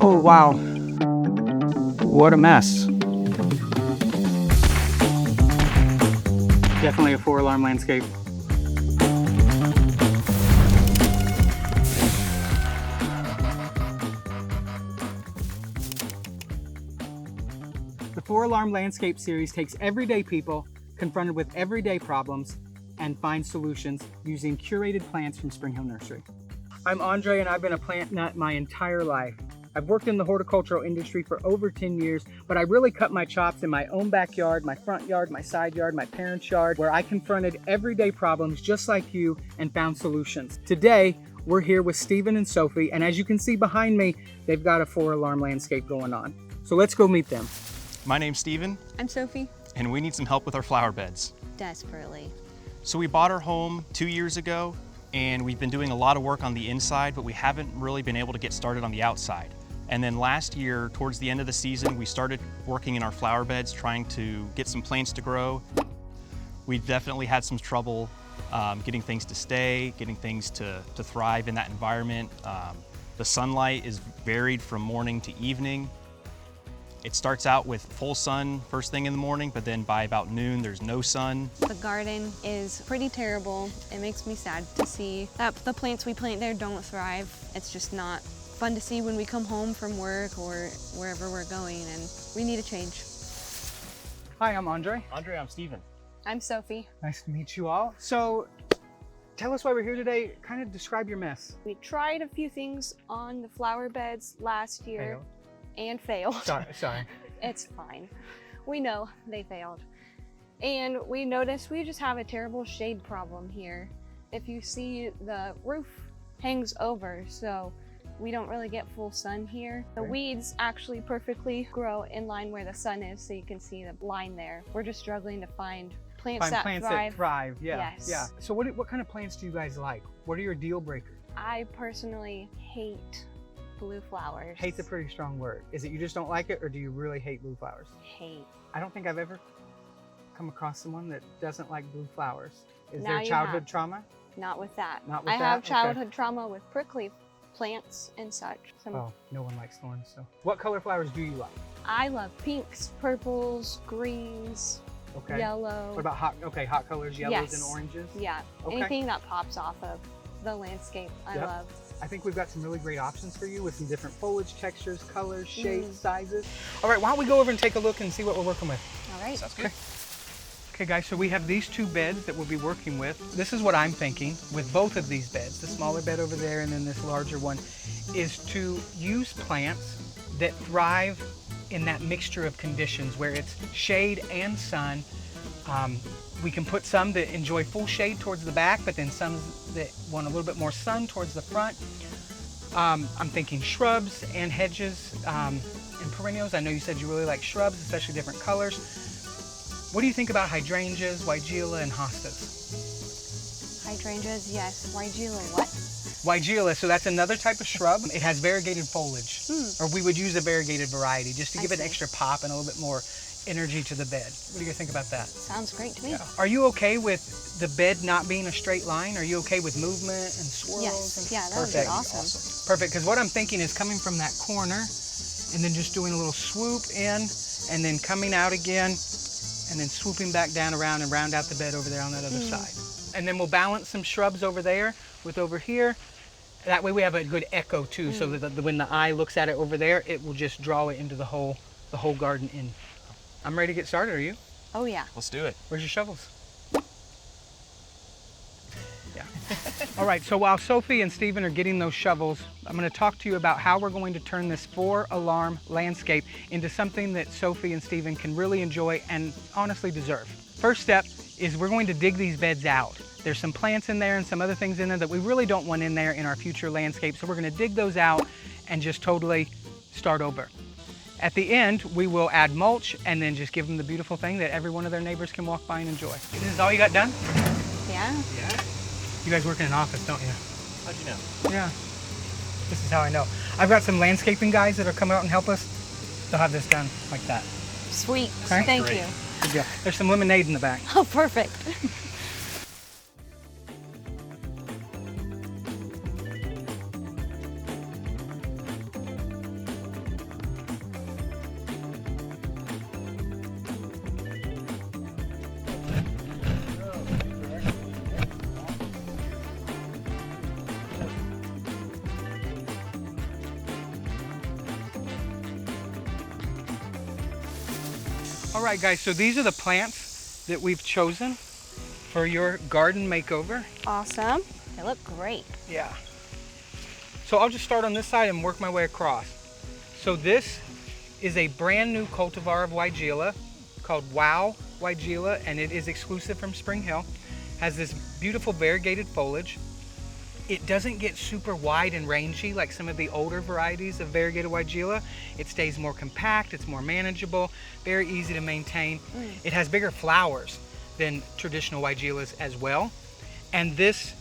Oh, wow. What a mess. Definitely a 4-alarm landscape. The 4-alarm landscape series takes everyday people confronted with everyday problems and finds solutions using curated plants from Spring Hill Nursery. I'm Andrae and I've been a plant nut my entire life. I've worked in the horticultural industry for over 10 years, but I really cut my chops in my own backyard, my front yard, my side yard, my parents' yard, where I confronted everyday problems just like you and found solutions. Today, we're here with Stephen and Sophie, and as you can see behind me, they've got a 4-alarm landscape going on. So let's go meet them. My name's Stephen. I'm Sophie. And we need some help with our flower beds. Desperately. So we bought our home 2 years ago, and we've been doing a lot of work on the inside, but we haven't really been able to get started on the outside. And then last year, towards the end of the season, we started working in our flower beds, trying to get some plants to grow. We definitely had some trouble getting things to stay, getting things to thrive in that environment. The sunlight is varied from morning to evening. It starts out with full sun first thing in the morning, but then by about noon, there's no sun. The garden is pretty terrible. It makes me sad to see that the plants we plant there don't thrive. It's just not fun to see when we come home from work or wherever we're going, and we need a change. Hi, I'm Andrae. Andrae, I'm Stephen. I'm Sophie. Nice to meet you all. So, tell us why we're here today. Kind of describe your mess. We tried a few things on the flower beds last year and failed. Sorry. It's fine. We know they failed. And we noticed we just have a terrible shade problem here. If you see, the roof hangs over, so we don't really get full sun here. The weeds actually perfectly grow in line where the sun is, so you can see the line there. We're just struggling to find plants that thrive. Yeah. Yes. Yeah. So what kind of plants do you guys like? What are your deal breakers? I personally hate blue flowers. Hate's a pretty strong word. Is it you just don't like it, or do you really hate blue flowers? Hate. I don't think I've ever come across someone that doesn't like blue flowers. Is Now there you childhood have. trauma? Not with that. Not with I that? have Okay. childhood trauma with prickly plants and such. Oh, no one likes thorns. So, what color flowers do you like? I love pinks, purples, greens, Okay. yellow. What about hot colors, yellows Yes. and oranges? Yeah, Okay. anything that pops off of the landscape, I Yep. love. I think we've got some really great options for you with some different foliage, textures, colors, shapes, sizes. All right, why don't we go over and take a look and see what we're working with? All right. Sounds good. Okay guys, so we have these two beds that we'll be working with. This is what I'm thinking with both of these beds, the smaller bed over there and then this larger one, is to use plants that thrive in that mixture of conditions where it's shade and sun. We can put some that enjoy full shade towards the back, but then some that want a little bit more sun towards the front. I'm thinking shrubs and hedges and perennials. I know you said you really like shrubs, especially different colors. What do you think about hydrangeas, weigela, and hostas? Hydrangeas, yes. Weigela, what? Weigela, so that's another type of shrub. It has variegated foliage, or we would use a variegated variety just to give it an extra pop and a little bit more energy to the bed. What do you guys think about that? Sounds great to me. Yeah. Are you okay with the bed not being a straight line? Are you okay with movement and swirls? Yes, yeah, that would be Perfect. awesome. Perfect, because what I'm thinking is coming from that corner and then just doing a little swoop in and then coming out again and then swooping back down around and round out the bed over there on that other side. And then we'll balance some shrubs over there with over here. That way we have a good echo too, so that when the eye looks at it over there, it will just draw it into the whole garden in. I'm ready to get started, are you? Oh yeah. Let's do it. Where's your shovels? Yeah. All right, so while Sophie and Stephen are getting those shovels, I'm going to talk to you about how we're going to turn this 4-alarm landscape into something that Sophie and Stephen can really enjoy and honestly deserve. First step is we're going to dig these beds out. There's some plants in there and some other things in there that we really don't want in there in our future landscape, so we're going to dig those out and just totally start over. At the end, we will add mulch and then just give them the beautiful thing that every one of their neighbors can walk by and enjoy. This is all you got done? Yeah? Yeah. You guys work in an office, don't you? How'd you know? Yeah. This is how I know. I've got some landscaping guys that are coming out and help us. They'll have this done like that. Sweet. Okay. Thank Great. you. Good deal. There's some lemonade in the back. Oh, perfect. All right, guys, so these are the plants that we've chosen for your garden makeover. Awesome. They look great. Yeah. So I'll just start on this side and work my way across. So this is a brand new cultivar of Weigela called Wow Weigela, and it is exclusive from Spring Hill. Has this beautiful variegated foliage. It doesn't get super wide and rangy like some of the older varieties of variegated Weigela. It stays more compact, it's more manageable, very easy to maintain. It has bigger flowers than traditional Weigelas as well. And this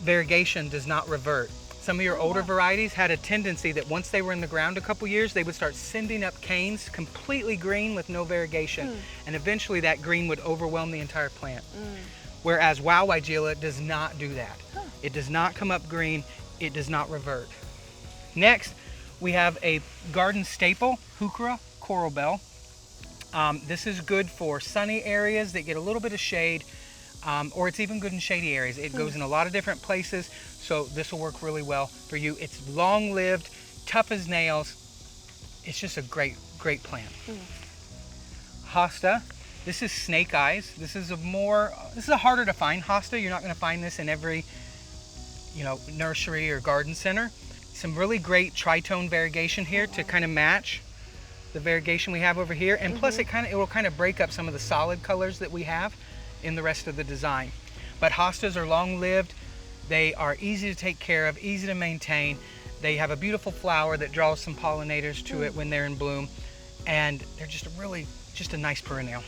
variegation does not revert. Some of your older varieties had a tendency that once they were in the ground a couple years, they would start sending up canes completely green with no variegation. And eventually that green would overwhelm the entire plant. Whereas Wow Weigela does not do that. It does not come up green, it does not revert. Next, we have a garden staple, Heuchera Coral Bell. This is good for sunny areas that get a little bit of shade, or it's even good in shady areas. It goes in a lot of different places, so this will work really well for you. It's long-lived, tough as nails. It's just a great, great plant. Hosta. This is snake eyes. This is a harder to find hosta. You're not going to find this in every, nursery or garden center. Some really great tritone variegation here to kind of match the variegation we have over here, and plus it will kind of break up some of the solid colors that we have in the rest of the design. But hostas are long-lived. They are easy to take care of, easy to maintain. They have a beautiful flower that draws some pollinators to it when they're in bloom, and they're just a nice perennial.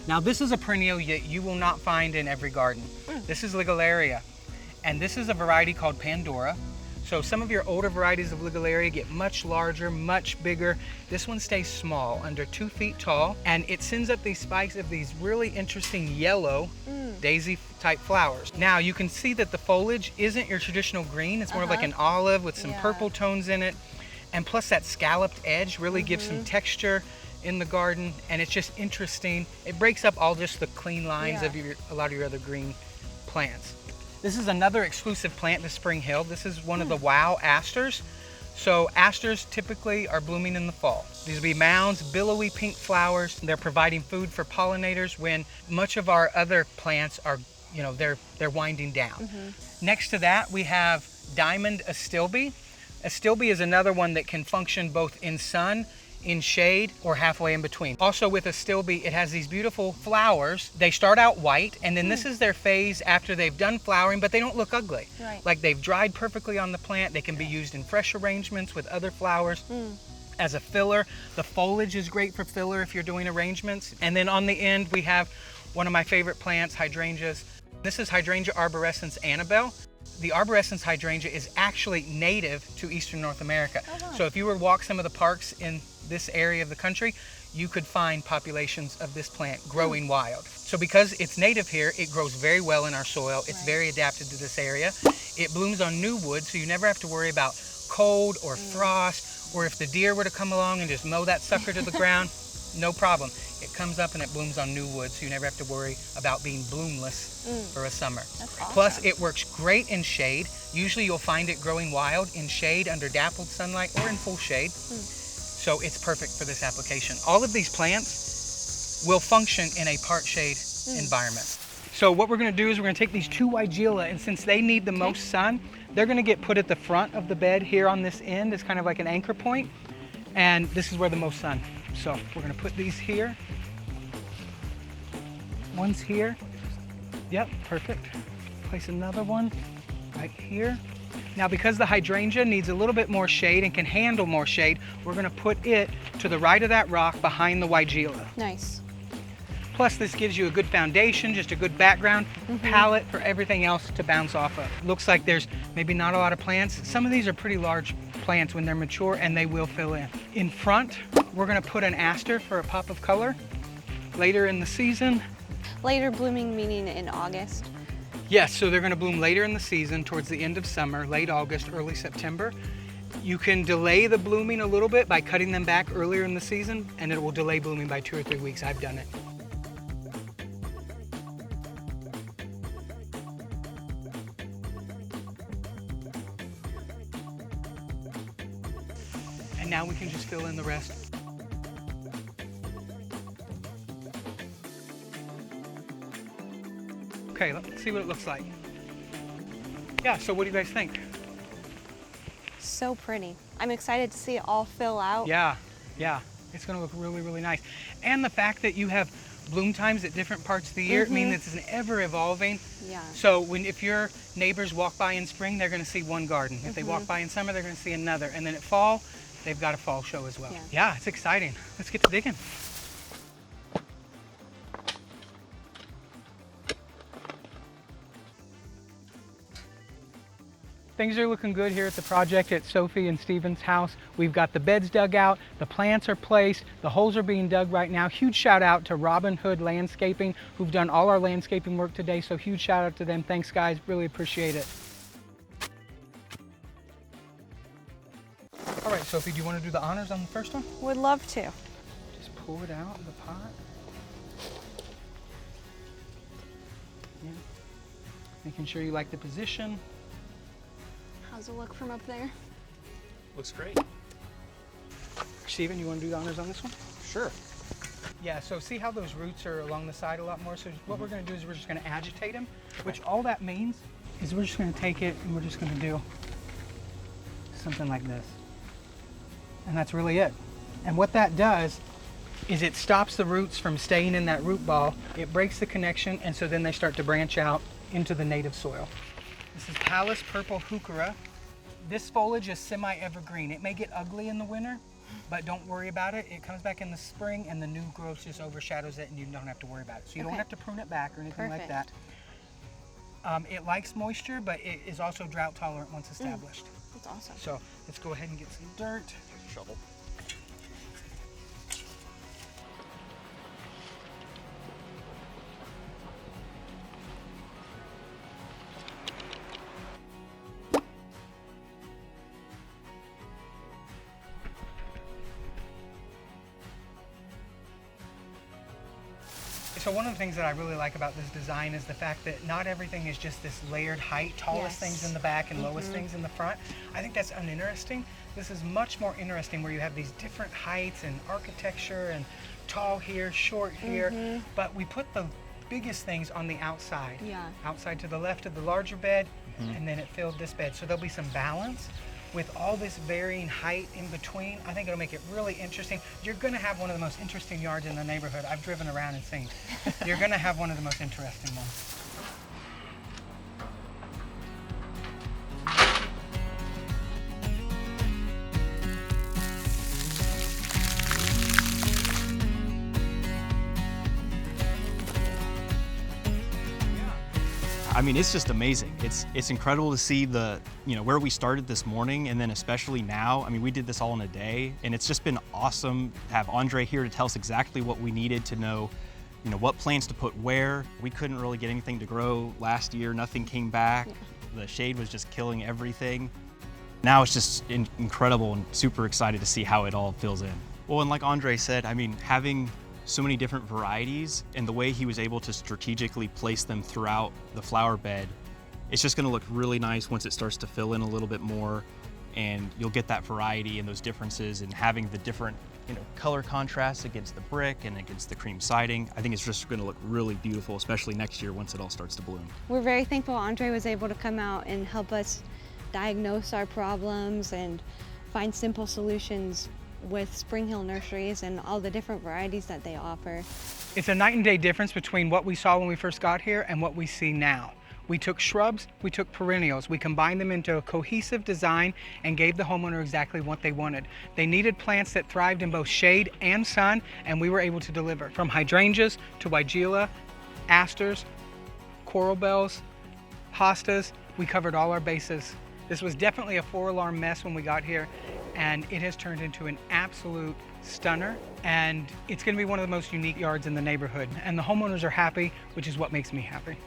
Now this is a perennial that you will not find in every garden. This is Ligularia, and this is a variety called Pandora. So some of your older varieties of Ligularia get much larger, much bigger. This one stays small, under 2 feet tall, and it sends up these spikes of these really interesting yellow daisy type flowers. Now you can see that the foliage isn't your traditional green. It's more like an olive with some purple tones in it, and plus that scalloped edge really gives some texture in the garden, and it's just interesting. It breaks up all just the clean lines of a lot of your other green plants. This is another exclusive plant to Spring Hill. This is one of the Wow asters. So asters typically are blooming in the fall. These will be mounds, billowy pink flowers. They're providing food for pollinators when much of our other plants are, they're winding down. Next to that, we have Diamond Astilbe. Astilbe is another one that can function both in sun, in shade, or halfway in between. Also with Astilbe, it has these beautiful flowers. They start out white, and then this is their phase after they've done flowering, but they don't look ugly. Like they've dried perfectly on the plant. They can be used in fresh arrangements with other flowers. As a filler, the foliage is great for filler if you're doing arrangements. And then on the end, we have one of my favorite plants, hydrangeas. This is Hydrangea arborescens Annabelle. The arborescens hydrangea is actually native to Eastern North America. So if you were to walk some of the parks in this area of the country, you could find populations of this plant growing wild. So because it's native here, it grows very well in our soil. It's very adapted to this area. It blooms on new wood, so you never have to worry about cold or frost, or if the deer were to come along and just mow that sucker to the ground, no problem. It comes up and it blooms on new wood, so you never have to worry about being bloomless for a summer. That's awesome. Plus, it works great in shade. Usually you'll find it growing wild in shade under dappled sunlight or in full shade. So it's perfect for this application. All of these plants will function in a part shade environment. So what we're gonna do is we're gonna take these 2 Weigela, and since they need the most sun, they're gonna get put at the front of the bed here on this end. It's kind of like an anchor point, and this is where the most sun. So we're gonna put these here. One's here. Yep, perfect. Place another one right here. Now because the hydrangea needs a little bit more shade and can handle more shade, we're gonna put it to the right of that rock behind the Weigela. Nice. Plus this gives you a good foundation, just a good background palette for everything else to bounce off of. Looks like there's maybe not a lot of plants. Some of these are pretty large plants when they're mature, and they will fill in. In front, we're gonna put an aster for a pop of color. Later in the season. Later blooming meaning in August? Yes, so they're gonna bloom later in the season, towards the end of summer, late August, early September. You can delay the blooming a little bit by cutting them back earlier in the season, and it will delay blooming by 2 or 3 weeks. I've done it. And now we can just fill in the rest. Okay, let's see what it looks like. Yeah, so what do you guys think? So pretty. I'm excited to see it all fill out. Yeah, yeah, it's gonna look really, really nice. And the fact that you have bloom times at different parts of the year mean this is an ever evolving. Yeah. So if your neighbors walk by in spring, they're gonna see one garden. If they walk by in summer, they're gonna see another. And then at fall, they've got a fall show as well. Yeah, it's exciting. Let's get to digging. Things are looking good here at the project at Sophie and Stephen's house. We've got the beds dug out, the plants are placed, the holes are being dug right now. Huge shout out to Robin Hood Landscaping, who've done all our landscaping work today, so huge shout out to them. Thanks guys, really appreciate it. All right, Sophie, do you want to do the honors on the first one? Would love to. Just pull it out of the pot. Yeah. Making sure you like the position. How's it look from up there? Looks great. Stephen, you want to do the honors on this one? Sure. Yeah, so see how those roots are along the side a lot more? So what we're going to do is we're just going to agitate them, which all that means is we're just going to take it and we're just going to do something like this. And that's really it. And what that does is it stops the roots from staying in that root ball. It breaks the connection, and so then they start to branch out into the native soil. This is Pallas purple heuchera. This foliage is semi-evergreen. It may get ugly in the winter, but don't worry about it. It comes back in the spring and the new growth just overshadows it and you don't have to worry about it. So you don't have to prune it back or anything like that. It likes moisture, but it is also drought tolerant once established. That's awesome. So let's go ahead and get some dirt. Shovel. So one of the things that I really like about this design is the fact that not everything is just this layered height, tallest things in the back and lowest things in the front. I think that's uninteresting. This is much more interesting where you have these different heights and architecture and tall here, short here, but we put the biggest things on the outside. Outside to the left of the larger bed, and then it filled this bed. So there'll be some balance. With all this varying height in between, I think it'll make it really interesting. You're gonna have one of the most interesting yards in the neighborhood. I've driven around and seen. You're gonna have one of the most interesting ones. I mean, it's just amazing. It's incredible to see the, where we started this morning, and then especially now. I mean, we did this all in a day, and it's just been awesome to have Andrae here to tell us exactly what we needed to know, what plants to put where. We couldn't really get anything to grow last year. Nothing came back. The shade was just killing everything. Now it's just incredible and super excited to see how it all fills in. Well, and like Andrae said, I mean, having so many different varieties and the way he was able to strategically place them throughout the flower bed, it's just gonna look really nice once it starts to fill in a little bit more, and you'll get that variety and those differences, and having the different color contrasts against the brick and against the cream siding. I think it's just gonna look really beautiful, especially next year once it all starts to bloom. We're very thankful Andrae was able to come out and help us diagnose our problems and find simple solutions with Spring Hill Nurseries and all the different varieties that they offer. It's a night and day difference between what we saw when we first got here and what we see now. We took shrubs, we took perennials, we combined them into a cohesive design and gave the homeowner exactly what they wanted. They needed plants that thrived in both shade and sun, and we were able to deliver. From hydrangeas to weigela, asters, coral bells, hostas, we covered all our bases. This was definitely a 4-alarm mess when we got here, and it has turned into an absolute stunner, and it's going to be one of the most unique yards in the neighborhood, and the homeowners are happy, which is what makes me happy.